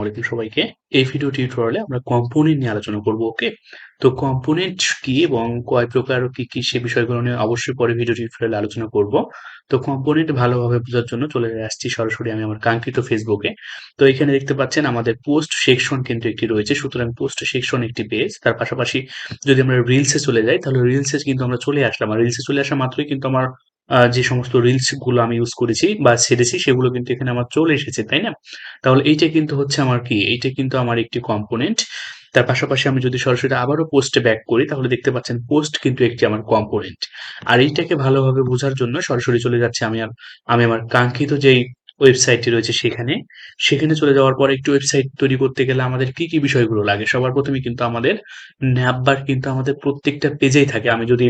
ওয়ালাইকুম সবাইকে। এই ভিডিও টিউটোরিয়ালে আমরা কম্পোনেন্ট নিয়ে আলোচনা করব। ওকে, তো কম্পোনেন্ট কি এবং কয় প্রকার ও কি কি সে বিষয়গুলো নিয়ে অবশ্যই পরে ভিডিও টিউটোরিয়ালে আলোচনা করব। তো কম্পোনেন্ট ভালোভাবে বোঝার জন্য চলে আসছি সরাসরি আমি আমার কাঙ্ক্ষিত ফেসবুকে। তো এখানে দেখতে পাচ্ছেন আমাদের পোস্ট সেকশন কিন্তু একটি রয়েছে, সুতরাং পোস্ট সেকশন একটি পেজ। তার পাশাপাশি যদি আমরা রিলসে চলে যাই তাহলে রিলসে কিন্তু আমরা চলে আসলাম, আর রিলসে চলে আসা মাত্রই কিন্তু আমার যে সমস্ত রিলস গুলো আমি ইউজ করেছি বা ছেড়েছি সেগুলো কিন্তু এখানে আমার চলে এসেছে, তাই না? তাহলে এইটা কিন্তু হচ্ছে আমার কি, এইটা কিন্তু আমার একটি কম্পোনেন্ট। তার পাশাপাশি আমি যদি সরাসরি আবারও পোস্টে ব্যাক করি তাহলে দেখতে পাচ্ছেন পোস্ট কিন্তু একটি আমার কম্পোনেন্ট। আর এইটাকে ভালোভাবে বোঝার জন্য সরাসরি চলে যাচ্ছে আমি আমার কাঙ্ক্ষিত যেই ওয়েবসাইটটি রয়েছে সেখানে চলে যাওয়ার পর একটি ওয়েবসাইট তৈরি করতে গেলে আমাদের কি কি বিষয়গুলো লাগে, সবার প্রথমে কিন্তু আমাদের ন্যাপবার কিন্তু আমাদের প্রত্যেকটা পেজেই থাকে। আমি যদি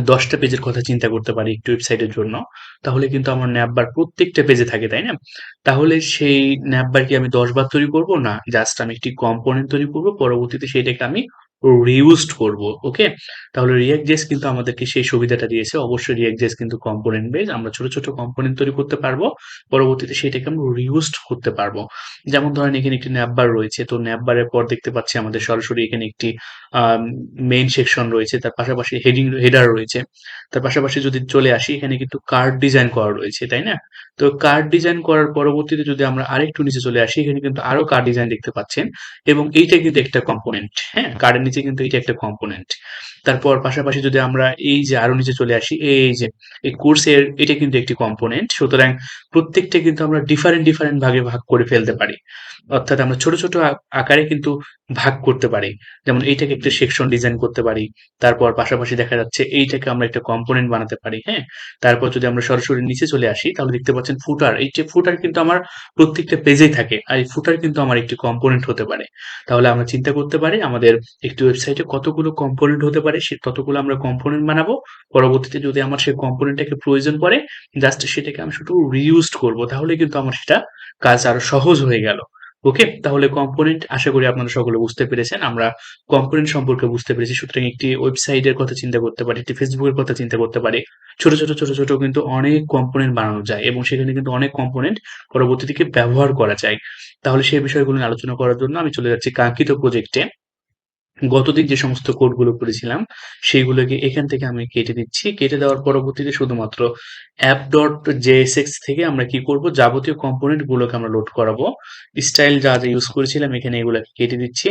১০টা পেজের কথা চিন্তা করতে পারি একটি ওয়েবসাইটের জন্য, তাহলে কিন্তু আমার ন্যাপবার প্রত্যেকটা পেজে থাকে, তাই না? তাহলে সেই ন্যাপবার কি আমি ১০ বার তৈরি করব? না। জাস্ট আমি একটি কম্পোনেন্ট তৈরি করব। পরবর্তীতে সেইটাকে আমি রিইউজড করব। ওকে? তাহলে React.js কিন্তু আমাদেরকে সেই সুবিধাটা দিয়েছে। অবশ্যই React.js কিন্তু কম্পোনেন্ট বেস। আমরা ছোট, ছোট কম্পোনেন্ট তৈরি করতে পারবো। পরবর্তীতে সেটাকে আমরা রিইউজড করতে পারবো। যেমন ধরেন এখানে একটি ন্যাপবার রয়েছে। তো ন্যাপবারের পর দেখতে পাচ্ছি আমাদের সরাসরি এখানে একটি মেইন সেকশন রয়েছে। তার পাশাপাশি হেডার রয়েছে। তার পাশাপাশি যদি চলে আসি এখানে কিন্তু কার্ড ডিজাইন করা রয়েছে, তাই না? তো কার্ড ডিজাইন করার পরবর্তীতে যদি আমরা আরেকটু নিচে চলে আসি এখানে কিন্তু আরো কার্ড ডিজাইন দেখতে পাচ্ছেন, এবং এইটা কিন্তু একটা কম্পোনেন্ট। হ্যাঁ, কার্ডের নিচে কিন্তু এটা একটা কম্পোনেন্ট। তারপর পাশাপাশি যদি আমরা এই যে আরো নিচে চলে আসি, এই যে এই কোর্সের এটা কিন্তু একটি কম্পোনেন্ট। সুতরাং প্রত্যেকটা কিন্তু আমরা ডিফারেন্ট ভাগে ভাগ করে ফেলতে পারি। অর্থাৎ আমরা ছোট ছোট আকারে কিন্তু ভাগ করতে পারি। যেমন এইটাকে একটা সেকশন ডিজাইন করতে পারি। তারপর পাশাপাশি দেখা যাচ্ছে এইটাকে আমরা একটা কম্পোনেন্ট বানাতে পারি। হ্যাঁ, তারপর যদি আমরা সরাসরি নিচে চলে আসি তাহলে দেখতে পাচ্ছেন ফুটার। এই যে ফুটার কিন্তু আমার প্রত্যেকটা পেজেই থাকে, আর এই ফুটার কিন্তু আমার একটি কম্পোনেন্ট হতে পারে। তাহলে আমরা চিন্তা করতে পারি আমাদের একটি ওয়েবসাইটে কতগুলো কম্পোনেন্ট হতে পারে, সে ততগুলো আমরা কম্পোনেন্ট বানাবো। পরবর্তীতে যদি আমার সেই কম্পোনেন্টটাকে প্রয়োজন পড়ে, জাস্ট সেটাকে আমি শুধু রিইউজ করব। তাহলে কিন্তু আমার সেটা কাজ আরো সহজ হয়ে গেল। ওকে, তাহলে কম্পোনেন্ট আশা করি আপনারা সকলে বুঝতে পেরেছেন। আমরা কম্পোনেন্ট সম্পর্কে বুঝতে পেরেছি। সুতরাং একটি ওয়েবসাইটের কথা চিন্তা করতে পারি, একটি ফেসবুকের কথা চিন্তা করতে পারি। ছোট ছোট কিন্তু অনেক কম্পোনেন্ট বানানো যায়, এবং সেখানে কিন্তু অনেক কম্পোনেন্ট পরবর্তীতে ব্যবহার করা যায়। তাহলে সেই বিষয়গুলো নিয়ে আলোচনা করার জন্য আমি চলে যাচ্ছি কাঙ্ক্ষিত প্রজেক্টে। গতদিন যে সমস্ত কোডগুলো করেছিলাম সেইগুলোকে এখান থেকে আমি কেটে দিচ্ছি। কেটে দেওয়ার পরবর্তীতে শুধুমাত্র app.jsx থেকে আমরা কি করব, যাবতীয় কম্পোনেন্ট গুলোকে আমরা লোড করাবো। স্টাইল যা যা ইউজ করেছিলাম এখানে এগুলোকে কেটে দিচ্ছি।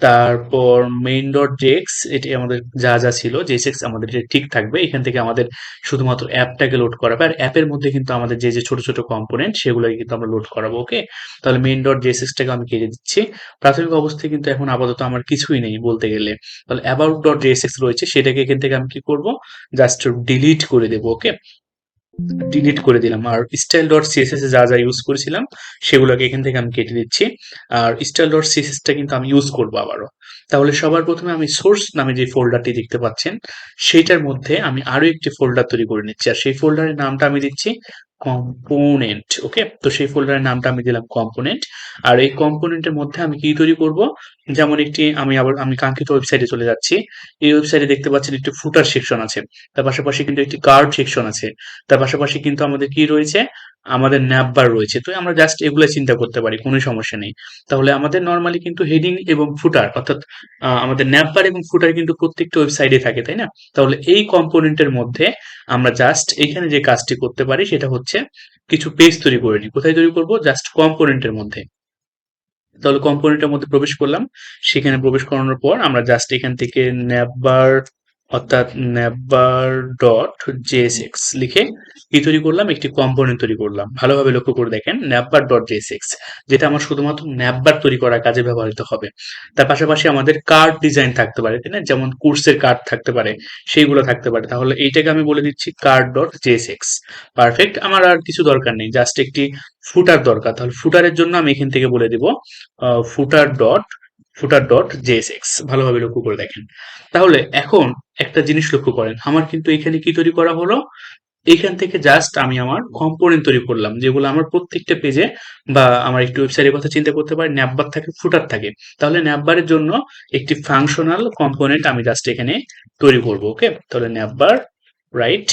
তারপর main.jx এটি আমাদের যা যা ছিল, jsx আমাদের এটা ঠিক থাকবে। এখান থেকে আমাদের শুধুমাত্র অ্যাপটাকে লোড করাবে, আর অ্যাপের মধ্যে কিন্তু আমাদের যে যে ছোট ছোট কম্পোনেন্ট সেগুলোকে কিন্তু আমরা লোড করাবো। ওকে, তাহলে main.jsx টাকে আমি কেটে দিচ্ছি। প্রাথমিক অবস্থায় কিন্তু এখন আপাতত আমার কিছুই নেই বলতে গেলে। তাহলে about.jsx রয়েছে, সেটাকে এখান থেকে আমি কি করব, জাস্ট ডিলিট করে দেবো। ওকে, ডিলিট করে দিলাম। আর স্টাইল ডট সিএসএস এ যা যা ইউজ করেছিলাম সেগুলোকে এখান থেকে আমি কেটে দিচ্ছি। আর স্টাইল ডট সিএসএস টা কিন্তু আমি ইউজ করবো আবারও। তাহলে সবার প্রথমে আমি সোর্স নামে যে ফোল্ডারটি দেখতে পাচ্ছেন সেইটার মধ্যে আমি আরো একটি ফোল্ডার তৈরি করে নিচ্ছি, আর সেই ফোল্ডারের নামটা আমি দিচ্ছি কম্পোনেন্ট। ওকে, তো সেই ফোল্ডারের নামটা আমি দিলাম কম্পোনেন্ট। আর এই কম্পোনেন্টের মধ্যে আমি কি তৈরি করব, যেমন একটি আমি কাঙ্ক্ষিত ওয়েবসাইটে চলে যাচ্ছি। এই ওয়েবসাইটে দেখতে পাচ্ছেন একটি ফুটার সেকশন আছে, তার পাশাপাশি কিন্তু একটি কার্ড সেকশন আছে, তার পাশাপাশি কিন্তু আমাদের কি রয়েছে, আমাদের ন্যাপবার রয়েছে। তো আমরা জাস্ট এগুলো চিন্তা করতে পারি, কোনো সমস্যা নেই। তাহলে আমাদের নরমালি কিন্তু হেডিং এবং ফুটার, অর্থাৎ আমাদের ন্যাপবার এবং ফুটার কিন্তু প্রত্যেকটা ওয়েবসাইটে থাকে, তাই না? তাহলে এই কম্পোনেন্টের মধ্যে আমরা জাস্ট এখানে যে কাজটি করতে পারি সেটা হচ্ছে কিছু পেজ তৈরি করে নিই। কোথায় তৈরি করব, জাস্ট কম্পোনেন্টের মধ্যে। তাহলে কম্পোনেন্টের মধ্যে প্রবেশ করলাম। সেখানে প্রবেশ করানোর পর আমরা জাস্ট এখান থেকে ন্যাপবার, অর্থাৎ ন্যাপবার ডট জেএসএক্স লিখে কি তৈরি করলাম, একটি কম্পোনেন্ট তৈরি করলাম। ভালোভাবে লক্ষ্য করে দেখেন, ন্যাপবার ডট জেএসএক্স, যেটা আমার শুধুমাত্র ন্যাপবার তৈরি করার কাজে ব্যবহৃত হবে। তার পাশাপাশি আমাদের কার্ড ডিজাইন থাকতে পারে, তাই না? যেমন কোর্সের কার্ড থাকতে পারে, সেইগুলো থাকতে পারে। তাহলে এইটাকে আমি বলে দিচ্ছি কার্ড ডট জেএসএক্স। পারফেক্ট, আমার আর কিছু দরকার নেই, জাস্ট একটি ফুটার দরকার। তাহলে ফুটারের জন্য আমি এখান থেকে বলে দিব ফুটার ডট জেএসএক্স। ভালোভাবে লক্ষ্য করে দেখেন। তাহলে এখন একটা জিনিস লক্ষ্য করেন, আমার কিন্তু এখানে কি তৈরি করা হলো, এখান থেকে জাস্ট আমি আমার কম্পোনেন্ট তৈরি করলাম, যেগুলো আমার প্রত্যেকটা পেজে বা আমার একটি ওয়েবসাইটের কথা চিন্তা করতে পারি, ন্যাপবার থাকে, ফুটার থাকে। তাহলে ন্যাপবারের জন্য একটি ফাংশনাল কম্পোনেন্ট আমি জাস্ট এখানে তৈরি করব। ওকে, তাহলে ন্যাপবার রাইট।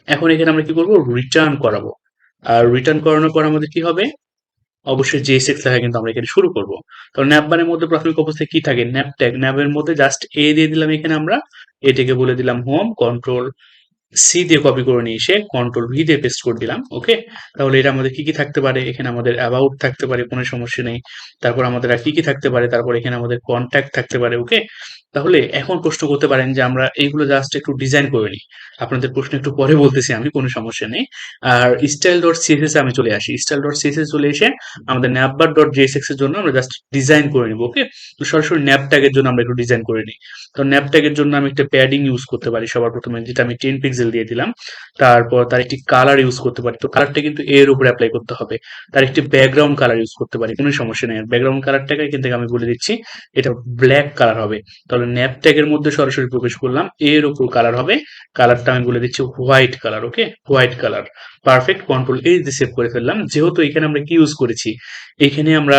এখন এখানে আমরা কি করব, রিটার্ন করাবো। আর রিটার্ন করানোর পর আমাদের কি হবে, অবশ্যই JSX লেখা কিন্তু আমরা এখানে শুরু করব। তো ন্যাপবারের মধ্যে প্রাথমিক অবস্থায় কি থাকে? Nap tag. ন্যাপের মধ্যে জাস্ট এ দিয়ে দিলাম এখানে আমরা। এটাকে বলে দিলাম হোম, কন্ট্রোল সি দিয়ে কপি করে নিয়ে এসে কন্ট্রোল ভি দিয়ে পেস্ট করে দিলাম। ওকে, তাহলে এটা আমাদের কি কি থাকতে পারে? এখানে আমাদের অ্যাবাউট থাকতে পারে, কোনো সমস্যা নেই। তারপর আমাদের আর কি কি থাকতে পারে? তারপর এখানে আমাদের কন্ট্যাক্ট থাকতে পারে। ওকে, তাহলে এখন প্রশ্ন করতে পারেন যে আমরা এইগুলো জাস্ট একটু ডিজাইন করে নিই। আপনাদের প্রশ্ন একটু পরে বলতেছি আমি, কোনো সমস্যা নেই। আর স্টাইল ডট সিএসএস আমি চলে আসি। স্টাইল ডট সিএসএস চলে এসে আমাদের ন্যাপবার ডট জেএসএক্স এর জন্য আমরা জাস্ট ডিজাইন করে নিব। ওকে, তো সরাসরি ন্যাপ ট্যাগের জন্য আমরা একটু ডিজাইন করে নিই। তো ন্যাপ ট্যাগের জন্য আমি একটা প্যাডিং ইউজ করতে পারি সবার প্রথমে, যেটা আমি 10 পিক্সেল দিয়ে দিলাম। তারপর তার একটি কালার ইউজ করতে পারি। তো কালারটা কিন্তু এর উপরে অ্যাপ্লাই করতে হবে। তার একটি ব্যাকগ্রাউন্ড কালার ইউজ করতে পারি, কোনো সমস্যা নেই। ব্যাকগ্রাউন্ড কালারটাকে কিন্তু আমি বলে দিচ্ছি এটা ব্ল্যাক কালার হবে। তাহলে ন্যাপ ট্যাগের মধ্যে সরাসরি প্রবেশ করলাম, এর উপর কালার হবে, কালারটা আমি বলে দিচ্ছি white colour. Okay, white colour. Perfect, control H দিয়ে সেভ করে ফেললাম। যেহেতু এখানে আমরা কি ইউজ করেছি, এখানে আমরা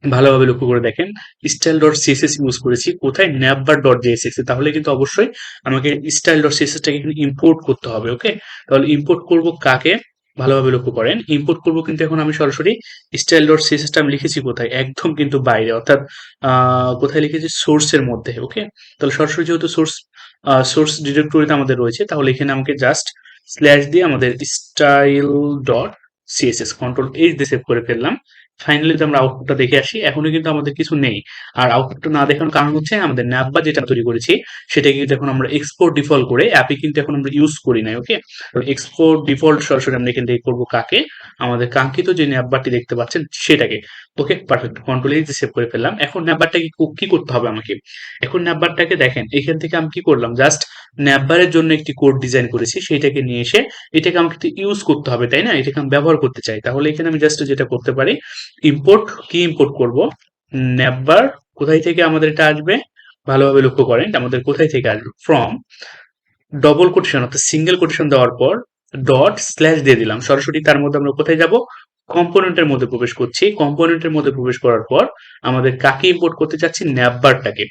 ভালোভাবে লক্ষ্য করে দেখেন স্টাইল ডট সিএসএস ইউজ করেছি কোথায়? ন্যাপবার ডট জেএসএক্স। তাহলে কিন্তু অবশ্যই আমাকে স্টাইল ডট সিএসএসটাকে কিন্তু ইম্পোর্ট করতে হবে। ওকে, তাহলে ইম্পোর্ট করব কাকে? ভালোভাবে লক্ষ্য করেন, ইম্পোর্ট করব কিন্তু এখন আমি সরাসরি স্টাইল ডট সিএসএসটা আমি লিখেছি কোথায়? একদম কিন্তু বাইরে, অর্থাৎ কোথায় লিখেছি? সোর্সের মধ্যে। ওকে, তাহলে সরাসরি যেহেতু সোর্স ডিরেক্টরিতে আমাদের রয়েছে, তাহলে এখানে আমাকে জাস্ট স্ল্যাশ দিয়ে আমাদের style dot CSS control H দিয়ে সেভ করে ফেললাম। ফাইনালি যদি আমরা আউটপুটটা দেখে আসি, এখনো কিন্তু আমাদের কিছু নেই। আর আউটপুটটা না দেখানোর কারণ হচ্ছে আমাদের ন্যাপবা যেটা তৈরি করেছি সেটা কিন্তু এখন আমরা এক্সপোর্ট ডিফল্ট করে অ্যাপে কিন্তু এখন আমরা ইউজ করি নাই। ওকে, এক্সপোর্ট ডিফল্ট সরাসরি আমরা এখান থেকে করবো কাকে? আমাদের কাঙ্ক্ষিত যে ন্যাপবারটি দেখতে পাচ্ছেন সেটাকে। ওকে, পারফেক্ট, কন্ট্রোল এইচ সেভ করে ফেললাম। এখন ন্যাপবারটাকে কি করতে হবে আমাকে? এখন ন্যাপবারটাকে দেখেন, এখান থেকে আমি কি করলাম? জাস্ট ন্যাপবারের জন্য একটি কোড ডিজাইন করেছি, সেইটাকে নিয়ে এসে এটাকে আমাকে ইউজ করতে হবে, তাই না? এটাকে আমি ব্যবহার করতে চাই। তাহলে এখানে আমি জাস্ট যেটা করতে পারি, ইম্পোর্ট, কি ইম্পোর্ট করব? নেভার। কোথায় থেকে আমাদের এটা আসবে? ভালোভাবে লক্ষ্য করেন আমাদের কোথায় থেকে আসবে? ফ্রম ডবল কোটেশন অর্থাৎ সিঙ্গেল কোটেশন দেওয়ার পর ডট স্ল্যাশ দিয়ে দিলাম। সরাসরি তার মধ্যে আমরা কোথায় যাব? কম্পোনেন্টের মধ্যে প্রবেশ করছি। কম্পোনেন্টের মধ্যে প্রবেশ করার পর আমাদের কাকে ইম্পোর্ট করতে চাচ্ছি? ন্যাপবারটাকে।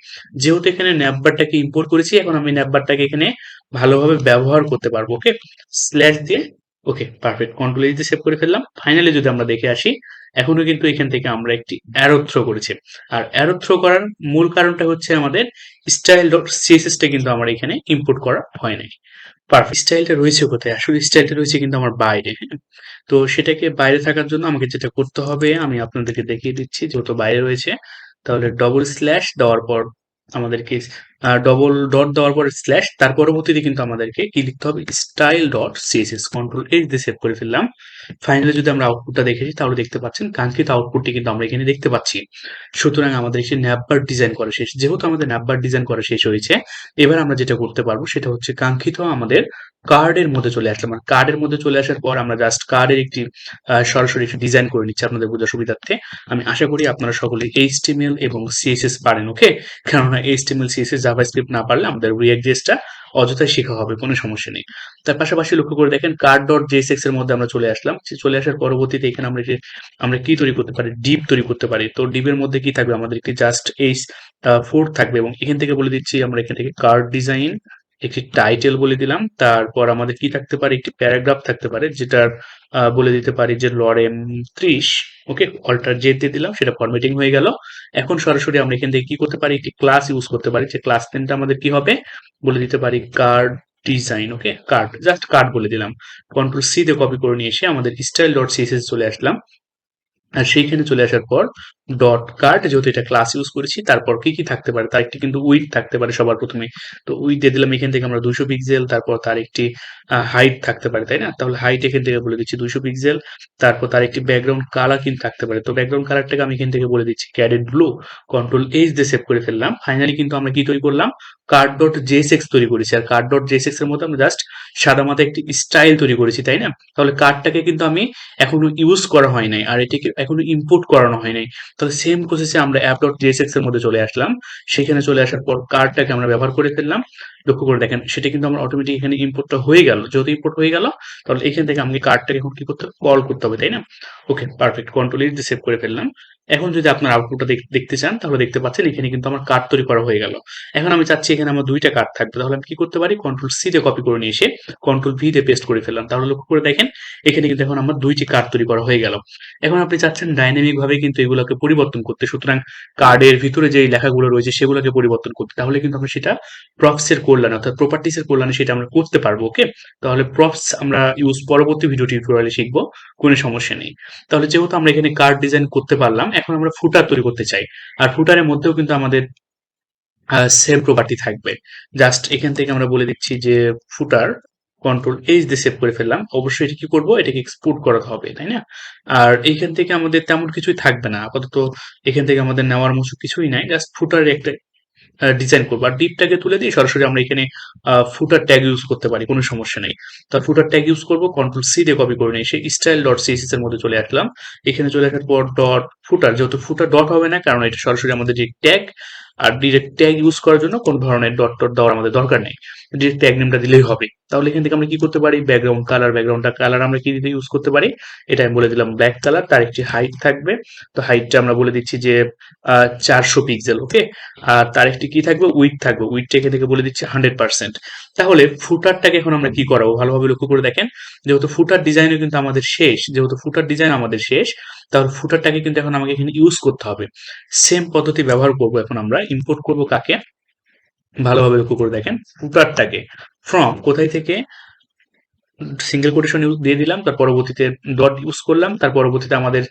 যেহেতু এখানে ন্যাপবারটাকে ইম্পোর্ট করেছি, এখন আমি ন্যাপবারটাকে এখানে ভালোভাবে ব্যবহার করতে পারবো। ওকে, স্ল্যাশ দিয়ে। ওকে, পারফেক্ট, কন্ট্রোল এইচ দিয়ে সেভ করে ফেললাম। ফাইনালি যদি আমরা দেখে আসি, এখনো কিন্তু এখান থেকে আমরা একটি অ্যারো থ্রো করেছি। আর অ্যারো থ্রো করার মূল কারণটা হচ্ছে আমাদের স্টাইল ডট সিএসএসটা কিন্তু আমার এখানে ইম্পোর্ট করা হয় নাই। পারফেক্ট, স্টাইলটা রয়েছে কোথায়? আসলে স্টাইলটা রয়েছে কিন্তু আমার বাইরে। হ্যাঁ, তো সেটাকে বাইরে থাকার জন্য আমাকে যেটা করতে হবে আমি আপনাদেরকে দেখিয়ে দিচ্ছি। যেহেতু বাইরে রয়েছে, তাহলে ডবল স্ল্যাশ দেওয়ার পর আমাদেরকে ডবল ডট দেওয়ার পর স্ল্যাশ, তার পরবর্তীতে কিন্তু আমাদেরকে কি লিখতে হবে? Style dot CSS, control H দিয়ে সেভ করে ফেললাম। ফাইনালি যদি আমরা আউটপুটটা দেখেছি, তাহলে দেখতে পাচ্ছেন কাঙ্ক্ষিত আউটপুটটি কিন্তু আমরা এখানে দেখতে পাচ্ছি। সুতরাং আমাদের এসে ন্যাপবার ডিজাইন করা শেষ। যেহেতু আমাদের ন্যাপবার ডিজাইন করা শেষ হয়েছে, এবার আমরা যেটা করতে পারবো সেটা হচ্ছে কাঙ্ক্ষিত আমাদের কার্ডের মধ্যে চলে আসলাম। আর কার্ডের মধ্যে চলে আসার পর আমরা জাস্ট কার্ডের একটি সরাসরি একটি ডিজাইন করে নিচ্ছি আপনাদের বোঝার সুবিধার্থে। আমি আশা করি আপনারা সকলে এইচটিএমএল এবং সিএসএস পারেন। ওকে, কেননা এইচটিএমএল সিএসএস জাভাস্ক্রিপ্ট না পারলে আমাদের রিঅ্যাক্ট জেসটা অযথাই শেখা হবে, কোনো সমস্যা নেই। তার পাশাপাশি লক্ষ্য করে দেখেন কার্ড ডট জেএসএক্স এর মধ্যে আমরা চলে আসলাম। চলে আসার পরবর্তীতে এখানে আমরা কি তৈরি করতে পারি? ডিপ তৈরি করতে পারি। তো ডিপের মধ্যে কি থাকবে? আমাদের একটি জাস্ট এইচ ফোর থাকবে, এবং এখান থেকে বলে দিচ্ছি আমরা এখান থেকে কার্ড ডিজাইন একটি টাইটেল বলে দিলাম। তারপর আমাদের কি থাকতে পারে? একটি প্যারাগ্রাফ থাকতে পারে, যেটার বলে দিতে পারি যে লরেম 30। ওকে, অল্টার জে দিয়ে দিলাম, সেটা ফরম্যাটিং হয়ে গেল। এখন সরাসরি আমরা এখান থেকে কি করতে পারি? একটি ক্লাস ইউজ করতে পারি। যে ক্লাস নেমটা আমাদের কি হবে? বলে দিতে পারি কার্ড ডিজাইন। ওকে, কার্ড, জাস্ট কার্ড বলে দিলাম। কন্ট্রোল সি দিয়ে কপি করে নিয়ে এসে আমাদের স্টাইল ডট সিএসএস চলে আসলাম। আর সেইখানে চলে আসার পর ডট কার্ড, যেহেতু এটা ক্লাস ইউজ করেছি, তারপর কি কি থাকতে পারে? তার একটি কিন্তু উইড থাকতে পারে সবার প্রথমে। তো উইড দিয়ে দিলাম এখান থেকে আমরা 200 পিক্সেল। তারপর তার একটি হাইট থাকতে পারে, তাই না? তাহলে হাইট এখান থেকে বলে দিচ্ছি 200 পিক্সেল। তারপর তার একটি ব্যাকগ্রাউন্ড কালার কিন্তু থাকতে পারে। তো ব্যাকগ্রাউন্ড কালারটাকে আমি এখান থেকে বলে দিচ্ছি ক্যাডেট ব্লু। কন্ট্রোল এইচ দিয়ে সেভ করে ফেললাম। ফাইনালি কিন্তু আমরা কি তৈরি করলাম? কার্ড ডট জেএসএক্স তৈরি করেছি। আর কার্ড ডট জেএসএক্স এর মধ্যে আমরা জাস্ট সাদা মাথা একটি স্টাইল তৈরি করেছি, তাই না? তাহলে কার্ডটাকে কিন্তু আমি এখনো ইউজ করা হয় নাই, আর এটিকে এখনো ইম্পোর্ট করানো হয় নাই। তাহলে সেম প্রসেসে আমরা অ্যাপ ডট জেএসএক্স এর মধ্যে চলে আসলাম। সেখানে চলে আসার পর কার্ডটাকে আমরা ব্যবহার করে ফেললাম। লক্ষ্য করে দেখেন সেটা কিন্তু আমার অটোমেটিক এখানে ইম্পোর্টটা হয়ে গেল। যেহেতু ইম্পোর্ট হয়ে গেল তাহলে এখান থেকে আমাকে কার্ডটাকে এখন কি করতে হবে, কল করতে হবে, তাই না? ওকে, পারফেক্ট, কন্ট্রোল এইচ দিয়ে সেভ করে ফেললাম। এখন যদি আপনার আউটপুটটা দেখতে চান তাহলে দেখতে পাচ্ছেন এখানে কিন্তু আমার কার্ড তৈরি করা হয়ে গেল। এখন আমি চাচ্ছি এখানে আমার দুইটা কার্ড থাকবে, তাহলে আমি কি করতে পারি, কন্ট্রোল সি দিয়ে কপি করে নিয়ে এসে কন্ট্রোল ভি দিয়ে পেস্ট করে ফেললাম। তাহলে লক্ষ্য করে দেখেন এখানে কিন্তু এখন আমার দুইটি কার্ড তৈরি করা হয়ে গেল। এখন আপনি চাচ্ছেন ডাইনামিক ভাবে কিন্তু এগুলোকে পরিবর্তন করতে, সুতরাং কার্ডের ভিতরে যে লেখাগুলো রয়েছে সেগুলোকে পরিবর্তন করতে, তাহলে কিন্তু আমরা সেটা প্রপস এর কল্যাণে অর্থাৎ প্রপার্টিস এর কল্যাণে সেটা আমরা করতে পারবো। ওকে, তাহলে প্রপস আমরা ইউজ পরবর্তী ভিডিও টিউটোরিয়ালে শিখবো, কোনো সমস্যা নেই। তাহলে যেহেতু আমরা এখানে কার্ড ডিজাইন করতে পারলাম, এখন আমরা ফুটার তৈরি করতে চাই। আর ফুটারের মধ্যেও কিন্তু আমাদের সেম প্রপার্টি থাকবে। জাস্ট এখান থেকে আমরা বলে দিচ্ছি যে ফুটার, কন্ট্রোল এইচ দিয়ে সেভ করে ফেললাম। অবশ্যই এটা কি করবো, এটাকে এক্সপোর্ট করাতে হবে, তাই না? আর এইখান থেকে আমাদের তেমন কিছুই থাকবে না আপাতত, এখান থেকে আমাদের নেওয়ার মতো কিছুই নাই, জাস্ট ফুটারের একটা ডিজাইন করবো। আর ডিপটাকে তুলে দিয়ে সরাসরি আমরা এখানে ফুটার ট্যাগ ইউজ করতে পারি, কোনো সমস্যা নেই। তো ফুটার ট্যাগ ইউজ করবো, কন্ট্রোল সি দিয়ে কপি করে নিয়ে এসে স্টাইল ডট সিএসএস এর মধ্যে চলে আসলাম। এখানে চলে আসার পর ডট ফুটার, যেহেতু ফুটার ডট হবে না কারণ এটা সরাসরি আমাদের যে ট্যাগ, আর ডিরেক্ট ট্যাগ ইউজ করার জন্য কোনো ধরনের ডট টট দেওয়ার আমাদের দরকার নেই, ডিরেক্ট ট্যাগ নেমটা দিলেই হবে। তাহলে এখান থেকে আমরা কি করতে পারি, ব্যাকগ্রাউন্ড কালার, ব্যাকগ্রাউন্ডটা কালার আমরা কি দিতে ইউজ করতে পারি, এটা আমি বলে দিলাম ব্ল্যাক কালার। তার একটি হাইট থাকবে, তো হাইটটা আমরা বলে দিচ্ছি যে 400 পিক্সেল। ওকে, আর তার একটি কি থাকবে, উইডথ থাকবে, উইডথটা এখান থেকে বলে দিচ্ছি 100%। তাহলে ফুটারটাকে এখন আমরা কি করাবো, ভালোভাবে লক্ষ্য করে দেখেন। যেহেতু ফুটার ডিজাইনও কিন্তু আমাদের শেষ, যেহেতু ফুটার ডিজাইন আমাদের শেষ, তাহলে ফুটারটাকে কিন্তু এখন আমাকে এখানে ইউজ করতে হবে। সেম পদ্ধতি ব্যবহার করব, এখন আমরা ইম্পোর্ট করব কাকে, ভালোভাবে লক্ষ্য করে দেখেন, ফুটারটাকে ফ্রম কোথায় থেকে, সিঙ্গেল কোটেশন ইউজ দিয়ে দিলাম, তার পরবর্তীতে ডট ইউজ করলাম, তার পরবর্তীতে আমাদের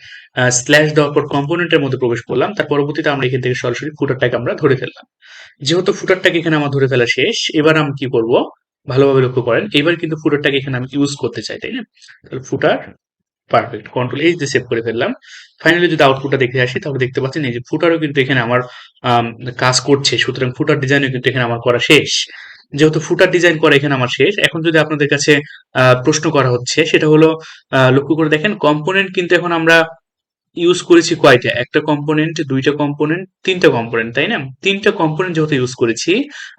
স্ল্যাশ দেওয়ার পর কম্পোনেন্টের মধ্যে প্রবেশ করলাম, তার পরবর্তীতে আমরা এখান থেকে সরাসরি ফুটারটাকে আমরা ধরে ফেললাম। যেহেতু ফুটারটাকে এখানে আমার ধরে ফেলা শেষ, এবার আমি কি করব, ভালোভাবে লক্ষ্য করেন, এবার কিন্তু ফুটারটাকে এখানে আমি ইউজ করতে চাই, তাই না? তাহলে ফুটার, পারফেক্ট, কন্ট্রোল এইচ দিয়ে সেভ করে ফেললাম। ফাইনালি যদি আউটপুটটা দেখে আসি তাহলে দেখতে পাচ্ছেন এই যে ফুটারও কিন্তু এখানে আমার কাজ করছে, সুতরাং ফুটার ডিজাইনও কিন্তু এখানে আমার করা শেষ। যেহেতু ফুটার ডিজাইন করা এখানে আমার শেষ, এখন যদি আপনাদের কাছে প্রশ্ন করা হচ্ছে সেটা হলো, লক্ষ্য করে দেখেন কম্পোনেন্ট কিন্তু এখন আমরা ইউজ করেছি কয়টা, একটা কম্পোনেন্ট, দুইটা কম্পোনেন্ট, তিনটা কম্পোনেন্ট, তাই না? তিনটা কম্পোনেন্ট যেহেতু ইউজ করেছি,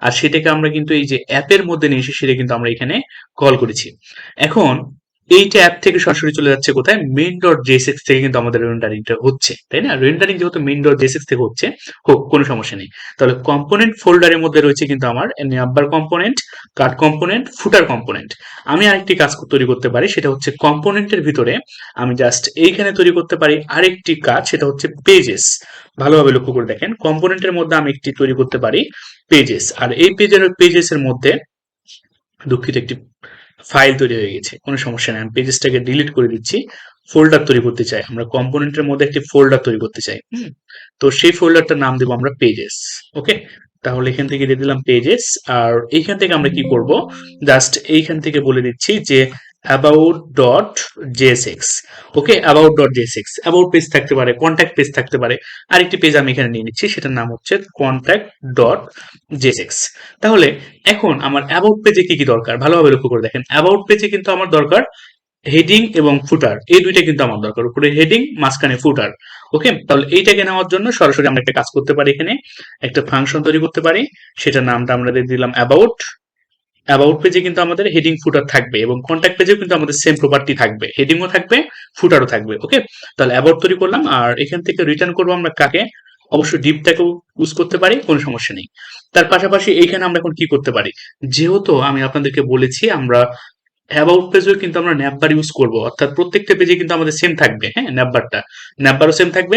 আর সেটাকে আমরা কিন্তু এই যে অ্যাপের মধ্যে নিয়ে এসে সেটা কিন্তু আমরা এখানে কল করেছি। এখন এইটা অ্যাপ থেকে সরাসরি চলে যাচ্ছে কোথায়, মেইন ডট জেএসএক্স থেকে কিন্তু আমাদের রেন্ডারিংটা হচ্ছে, তাই না? রেন্ডারিং যেহেতু মেইন ডট জেএসএক্স থেকে হচ্ছে, হোক, কোনো সমস্যা নেই। তাহলে কম্পোনেন্ট ফোল্ডারের মধ্যে রয়েছে কিন্তু আমার নাম্বার কম্পোনেন্ট, কার্ড কম্পোনেন্ট, ফুটার কম্পোনেন্ট। আমি আরেকটি কাজ তৈরি করতে পারি, সেটা হচ্ছে কম্পোনেন্টের ভিতরে আমি জাস্ট এইখানে তৈরি করতে পারি আরেকটি কাজ, সেটা হচ্ছে পেজেস। ভালোভাবে লক্ষ্য করে দেখেন, কম্পোনেন্টের মধ্যে আমি একটি তৈরি করতে পারি পেজেস, আর এই পেজেস এর মধ্যে, দুঃখিত, একটি ফাইল তৈরি হয়ে গেছে, কোনো সমস্যা নেই, আমি পেজেসটাকে ডিলিট করে দিচ্ছি। ফোল্ডার তৈরি করতে চাই, আমরা কম্পোনেন্টের মধ্যে একটি ফোল্ডার তৈরি করতে চাই। তো সেই ফোল্ডারটার নাম দেবো আমরা পেজেস। ওকে, তাহলে এখান থেকে দিয়ে দিলাম পেজেস। আর এইখান থেকে আমরা কি করব, জাস্ট এইখান থেকে বলে দিচ্ছি যে about dot JSX. Okay, about dot JSX, about page থাকতে পারে, কন্ট্যাক্ট পেজ থাকতে পারে। আরেকটি পেজ আমি এখানে নিয়ে নিচ্ছি, সেটার নাম হচ্ছে কন্ট্যাক্ট ডট জেএসএক্স। তাহলে এখন আমার অ্যাবাউট পেজে কি কি দরকার, ভালোভাবে লক্ষ্য করে দেখেন। অ্যাবাউট পেজে কিন্তু আমার দরকার হেডিং এবং ফুটার, এই দুইটা কিন্তু আমার দরকার, উপরে হেডিং, মাঝখানে ফুটার। ওকে, তাহলে এইটাকে নেওয়ার জন্য সরাসরি আমরা একটা কাজ করতে পারি, এখানে একটা ফাংশন তৈরি করতে পারি, সেটার নামটা আমরা দিয়ে দিলাম অ্যাবাউট। অ্যাবাউট পেজে কিন্তু আমাদের হেডিং ফুটার থাকবে, এবং কন্ট্যাক্ট পেজেও কিন্তু আমাদের সেম প্রপার্টি থাকবে, হেডিংও থাকবে, ফুটারও থাকবে। ওকে, তাহলে অ্যাবাউট তৈরি করলাম, আর এখান থেকে রিটার্ন করবো আমরা কাকে, অবশ্যই ডিপটাকেও ইউজ করতে পারি, কোনো সমস্যা নেই। তার পাশাপাশি এইখানে আমরা এখন কি করতে পারি, যেহেতু আমি আপনাদেরকে বলেছি আমরা অ্যাবাউট পেজেও কিন্তু আমরা ন্যাপবার ইউজ করব, অর্থাৎ প্রত্যেকটা পেজে কিন্তু আমাদের সেম থাকবে, হ্যাঁ, ন্যাপবারও সেম থাকবে,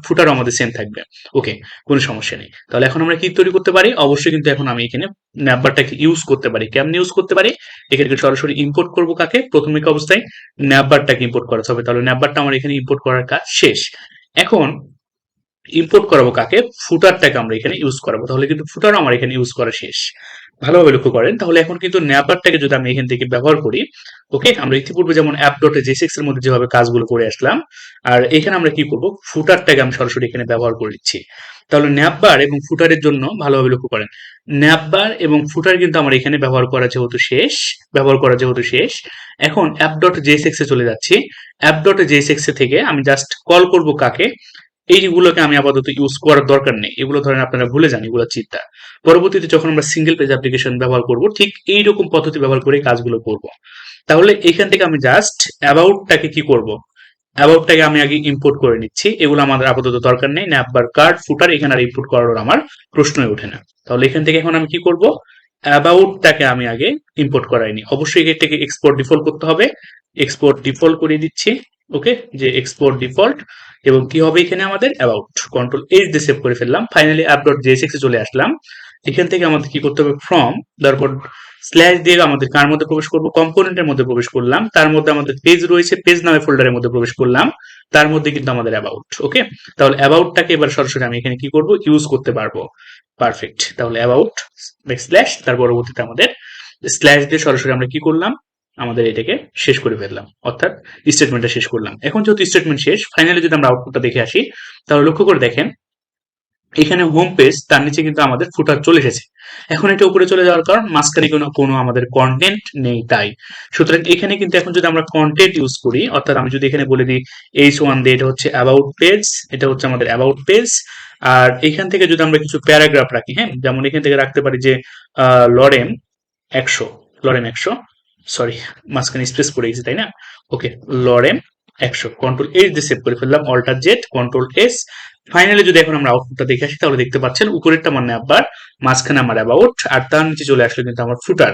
ফুটারও আমাদের সেম থাকবে। ওকে, কোনো সমস্যা নেই। তাহলে এখন আমরা কি তৈরি করতে পারি, অবশ্যই কিন্তু এখন আমি এখানে ন্যাপবারটাকে ইউজ করতে পারি। কেমনে ইউজ করতে পারি, এখানে সরাসরি ইম্পোর্ট করব কাকে, প্রাথমিক অবস্থায় ন্যাপবারটাকে ইম্পোর্ট করতে হবে। তাহলে ন্যাপবারটা আমার এখানে ইম্পোর্ট করার কাজ শেষ। এখন ইম্পোর্ট করাবো কাকে, ফুটারটাকে আমরা এখানে ইউজ করাবো, তাহলে কিন্তু ফুটারও আমার এখানে ইউজ করা শেষ। ভালোভাবে লক্ষ্য করেন, তাহলে এখন কিন্তু ন্যাপারটাকে যদি আমি এখান থেকে ব্যবহার করি, ওকে, আমরা ইতিপূর্বে যেমন অ্যাপ ডট জেসিক্স এর মধ্যে যেভাবে কাজগুলো করে আসলাম, আর এখানে আমরা কি করব, ফুটারটাকে আমি সরাসরি এখানে ব্যবহার করে দিচ্ছি। তাহলে ন্যাপবার এবং ফুটারের জন্য ভালোভাবে লক্ষ্য করেন, ন্যাপবার এবং ফুটার কিন্তু আমার এখানে ব্যবহার করা যেহেতু শেষ, এখন অ্যাপ ডট জেসিক্স এ চলে যাচ্ছি। অ্যাপ ডট জেসিক্স থেকে আমি জাস্ট কল করব কাকে, এইগুলোকে আমি আপাতত ইউজ করার দরকার নেই, এগুলো ধরেন আপনারা ভুলে যান, এগুলো চিন্তা। পরবর্তীতে যখন আমরা সিঙ্গেল পেজ অ্যাপ্লিকেশন ব্যবহার করব, ঠিক এইরকম পদ্ধতি ব্যবহার করে কাজগুলো করব। তাহলে এখান থেকে আমি জাস্ট অ্যাবাউটটাকে কি করব, অ্যাবাউটটাকে আমি আগে ইম্পোর্ট করে নিচ্ছি। এগুলো আমাদের আপাতত দরকার নেই, ন্যাপবার কার্ড ফুটার এখানে আর ইম্পোর্ট করার আমার প্রশ্নই ওঠে না। তাহলে এখান থেকে এখন আমি কি করব, অ্যাবাউটটাকে আমি আগে ইম্পোর্ট করাইনি, অবশ্যই এটাকে এক্সপোর্ট ডিফল্ট করতে হবে। এক্সপোর্ট ডিফল্ট করে দিচ্ছি, ওকে, যে এক্সপোর্ট ডিফল্ট, এবং কি হবে এখানে আমাদের অ্যাবাউট, কন্ট্রোল এইচ দিয়ে সেভ করে ফেললাম। ফাইনালি অ্যাপ ডট জেএসএক্স এ চলে আসলাম। এখান থেকে আমাদের কি করতে হবে, ফ্রম, তারপর স্ল্যাশ দিয়ে আমাদের কার মধ্যে প্রবেশ করব, কম্পোনেন্টের মধ্যে প্রবেশ করলাম, তার মধ্যে আমাদের পেজ রয়েছে, পেজ নামে ফোল্ডারের মধ্যে প্রবেশ করলাম, তার মধ্যে কিন্তু আমাদের অ্যাবাউট। ওকে, তাহলে অ্যাবাউটটাকে এবার সরাসরি আমি এখানে কি করব, ইউজ করতে পারবো। পারফেক্ট, তাহলে অ্যাবাউট স্ল্যাশ, তার পরবর্তীতে আমাদের স্ল্যাশ দিয়ে সরাসরি আমরা কি করলাম, আমাদের এটাকে শেষ করে ফেললাম, অর্থাৎ স্টেটমেন্টটা শেষ করলাম। এখন যেহেতু স্টেটমেন্ট শেষ, ফাইনালি যদি আমরা আউটপুটটা দেখে আসি, তাহলে লক্ষ্য করে দেখেন এখানে হোম পেজ, তার নিচে কিন্তু আমাদের ফুটার চলে এসেছে। এখন এটা উপরে চলে যাওয়ার কারণ মাঝখানে কোনো আমাদের কন্টেন্ট নেই, তাই। সুতরাং এখানে কিন্তু এখন যদি আমরা কন্টেন্ট ইউজ করি, অর্থাৎ আমি যদি এখানে বলে দিই H1 দিয়ে, এটা হচ্ছে অ্যাবাউট পেজ, এটা হচ্ছে আমাদের অ্যাবাউট পেজ। আর এখান থেকে যদি আমরা কিছু প্যারাগ্রাফ রাখি, হ্যাঁ, যেমন এখান থেকে রাখতে পারি যে লরেম 100, লরেম 100, সরি মাঝখানে স্পেস পড়ে গেছে, তাই না? ওকে, লরেম 100, কন্ট্রোল এইচ দিয়ে সেভ করে ফেললাম, alter Z control S. Finally যদি এখন আমরা আউটপুটটা দেখে আসি, তাহলে দেখতে পাচ্ছেন উপরেরটা মানে আবার, মাঝখানে আমার অ্যাবাউট, আর তার নিচে চলে আসলে কিন্তু আমার ফুটার।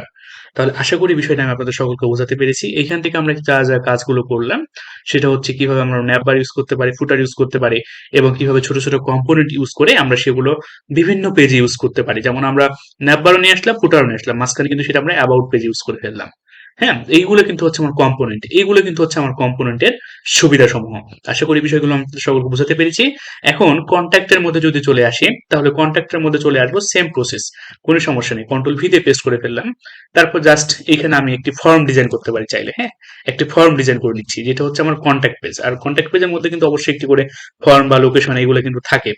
তাহলে আশা করি বিষয়টা আমি আপনাদের সকলকে বোঝাতে পেরেছি। এইখান থেকে আমরা যা যা কাজগুলো করলাম, সেটা হচ্ছে কিভাবে আমরা ন্যাপবার ইউজ করতে পারি, ফুটার ইউজ করতে পারি, এবং কিভাবে ছোট ছোট কম্পোনেন্ট ইউজ করে আমরা সেগুলো বিভিন্ন পেজে ইউজ করতে পারি। যেমন আমরা ন্যাপবারও নিয়ে আসলাম, ফুটারও নিয়ে আসলাম, মাঝখানে কিন্তু সেটা আমরা অ্যাবাউট পেজ ইউজ করে ফেললাম। হ্যাঁ, এইগুলো কিন্তু হচ্ছে আমার কম্পোনেন্ট, এইগুলো কিন্তু হচ্ছে আমার কম্পোনেন্টের সুবিধা সমূহ। আশা করি বিষয়গুলো আমি সকলকে বোঝাতে পেরেছি। এখন কন্ট্যাক্টের মধ্যে যদি চলে আসি, তাহলে কন্ট্যাক্টের মধ্যে চলে আসবো, সেম প্রসেস, কোনো সমস্যা নেই, কন্ট্রোল ভি দিয়ে পেস্ট করে ফেললাম। তারপর জাস্ট এখানে আমি একটি ফর্ম ডিজাইন করতে পারি চাইলে, হ্যাঁ, একটি ফর্ম ডিজাইন করে নিচ্ছি, যেটা হচ্ছে আমার কন্ট্যাক্ট পেজ। আর কন্ট্যাক্ট পেজের মধ্যে কিন্তু অবশ্যই একটি করে ফর্ম বা লোকেশন এগুলো কিন্তু থাকে,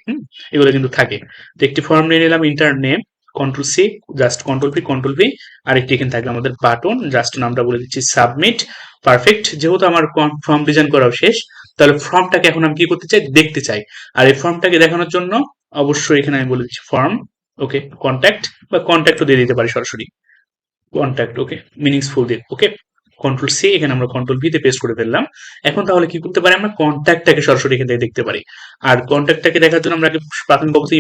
এগুলো কিন্তু থাকে। তো একটি ফর্ম নিয়ে নিলাম, enter name, control C, just control V, আর একটি এখানে থাকবে আমাদের বাটন, জাস্ট নামটা বলে দিচ্ছি সাবমিট। পারফেক্ট, যেহেতু আমার ফর্ম ডিজাইন করাও শেষ, তাহলে ফর্মটাকে এখন আমি কি করতে চাই, দেখতে চাই। আর এই ফর্মটাকে দেখানোর জন্য অবশ্যই এখানে আমি বলে দিচ্ছি ফর্ম, ওকে, কন্ট্যাক্ট, বা কন্ট্যাক্টও দিয়ে দিতে পারি সরাসরি, কন্ট্যাক্ট, ওকে, মিনিংসফুল দিয়ে, ওকে, কন্ট্রোল সি, এখানে আমরা কন্ট্রোল ভি তে পেস্ট করে ফেললাম। এখন তাহলে কি করতে পারি, আমরা কন্ট্যাক্টটাকে সরাসরি এখান থেকে দেখতে পারি। আর কন্ট্যাক্টটাকে দেখার জন্য আমরা প্রাথমিক অবস্থায়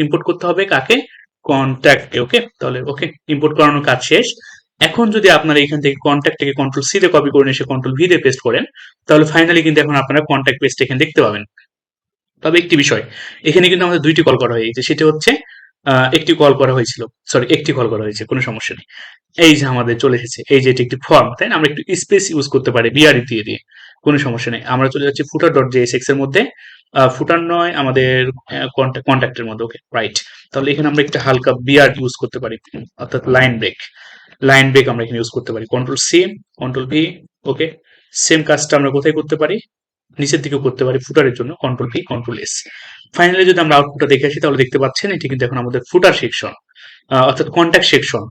ইম্পোর্ট করতে হবে কাকে, কন্ট্যাক্টকে। ওকে, তাহলে ওকে, ইম্পোর্ট করানোর কাজ শেষ। এখন যদি আপনারা এখান থেকে কন্ট্যাক্টটাকে কন্ট্রোল সি তে কপি করে এসে কন্ট্রোল ভি তে পেস্ট করেন, তাহলে ফাইনালি কিন্তু এখন আপনারা কন্ট্যাক্ট পেজটা এখানে দেখতে পাবেন। তবে একটি বিষয়, এখানে কিন্তু আমাদের দুইটি কল করা হয়েছে, সেটা হচ্ছে একটি কল করা হয়েছিল, সরি একটি কল করা হয়েছে, কোনো সমস্যা নেই। এই যে আমাদের চলে এসেছে, এই যে এটি একটি ফর্ম, তাই না? আমরা একটু স্পেস ইউজ করতে পারি বিআরই দিয়ে, কোনো সমস্যা নেই। আমরা চলে যাচ্ছি ফুটার ডট জেএসএক্স এর মধ্যে, ফুটার নয় আমাদের কন্ট্যাক্টের মধ্যে, ওকে, রাইট। তাহলে এখানে আমরা একটা হালকা বিআর ইউজ করতে পারি, অর্থাৎ লাইন ব্রেক আমরা এখানে ইউজ করতে পারি, কন্ট্রোল সি, কন্ট্রোল ভি, ওকে। সেম কাজটা আমরা কোথায় করতে পারি, নিচের দিকেও করতে পারি ফুটারের জন্য, control V, control S. Finally যদি আমরা আউটপুটটা দেখে আসি, তাহলে দেখতে পাচ্ছেন এটি কিন্তু এখন আমাদের ফুটার সেকশন, অর্থাৎ কন্ট্যাক্ট সেকশন।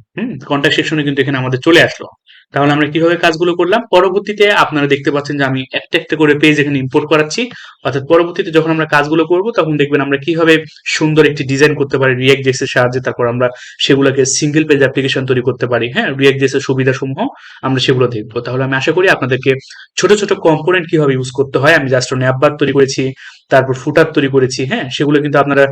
কন্ট্যাক্ট সেকশনে কিন্তু এখানে আমাদের চলে আসলো। তাহলে আমরা কিভাবে কাজগুলো করলাম, পরবর্তীতে আপনারা দেখতে পাচ্ছেন যে আমি একটা একটা করে পেজ এখানে ইম্পোর্ট করাচ্ছি, অর্থাৎ পরবর্তীতে যখন আমরা কাজগুলো করব, তখন দেখবেন আমরা কিভাবে সুন্দর একটি ডিজাইন করতে পারি রিয়াক্ট জেএস এর সাহায্যে। তারপর আমরা সেগুলোকে সিঙ্গেল পেজ অ্যাপ্লিকেশন তৈরি করতে পারি, হ্যাঁ, রিয়াক্ট জেএস এর সুবিধা সমূহ আমরা সেগুলো দেখবো। তাহলে আমি আশা করি আপনাদেরকে ছোট ছোট কম্পোনেন্ট কিভাবে ইউজ করতে হয়, আমি জাস্ট ন্যাপবার তৈরি করেছি, তারপর ফুটার তৈরি করেছি, হ্যাঁ, সেগুলো কিন্তু আপনারা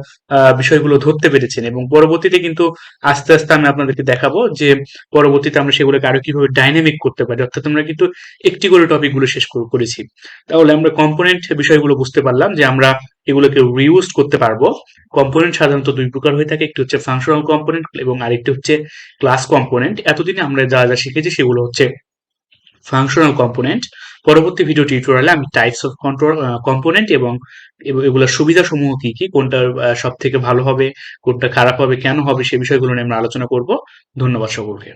বিষয়গুলো ধরতে পেরেছেন। এবং পরবর্তীতে কিন্তু আস্তে আস্তে আমি আপনাদেরকে দেখাবো যে পরবর্তীতে আমরা সেগুলোকে আরো কিভাবে ডাইনামিক করতে পারি, অর্থাৎ আমরা কিন্তু একটি করে টপিক গুলো শেষ করেছি। তাহলে আমরা কম্পোনেন্ট বিষয়গুলো বুঝতে পারলাম যে আমরা এগুলোকে রিউজ করতে পারবো। কম্পোনেন্ট সাধারণত দুই প্রকার হয়ে থাকে, একটি হচ্ছে ফাংশনাল কম্পোনেন্ট এবং আরেকটি হচ্ছে ক্লাস কম্পোনেন্ট। এতদিনে আমরা যা যা শিখেছি সেগুলো হচ্ছে ফাংশনাল কম্পোনেন্ট। পরবর্তী ভিডিও টিউটোরিয়ালে আমি টাইপস অফ কন্ট্রোল কম্পোনেন্ট এবং এগুলোর সুবিধা সমূহ কি কি, কোনটা সব থেকে ভালো হবে, কোনটা খারাপ হবে, কেন হবে, সে বিষয়গুলো নিয়ে আমরা আলোচনা করব। ধন্যবাদ সকলকে।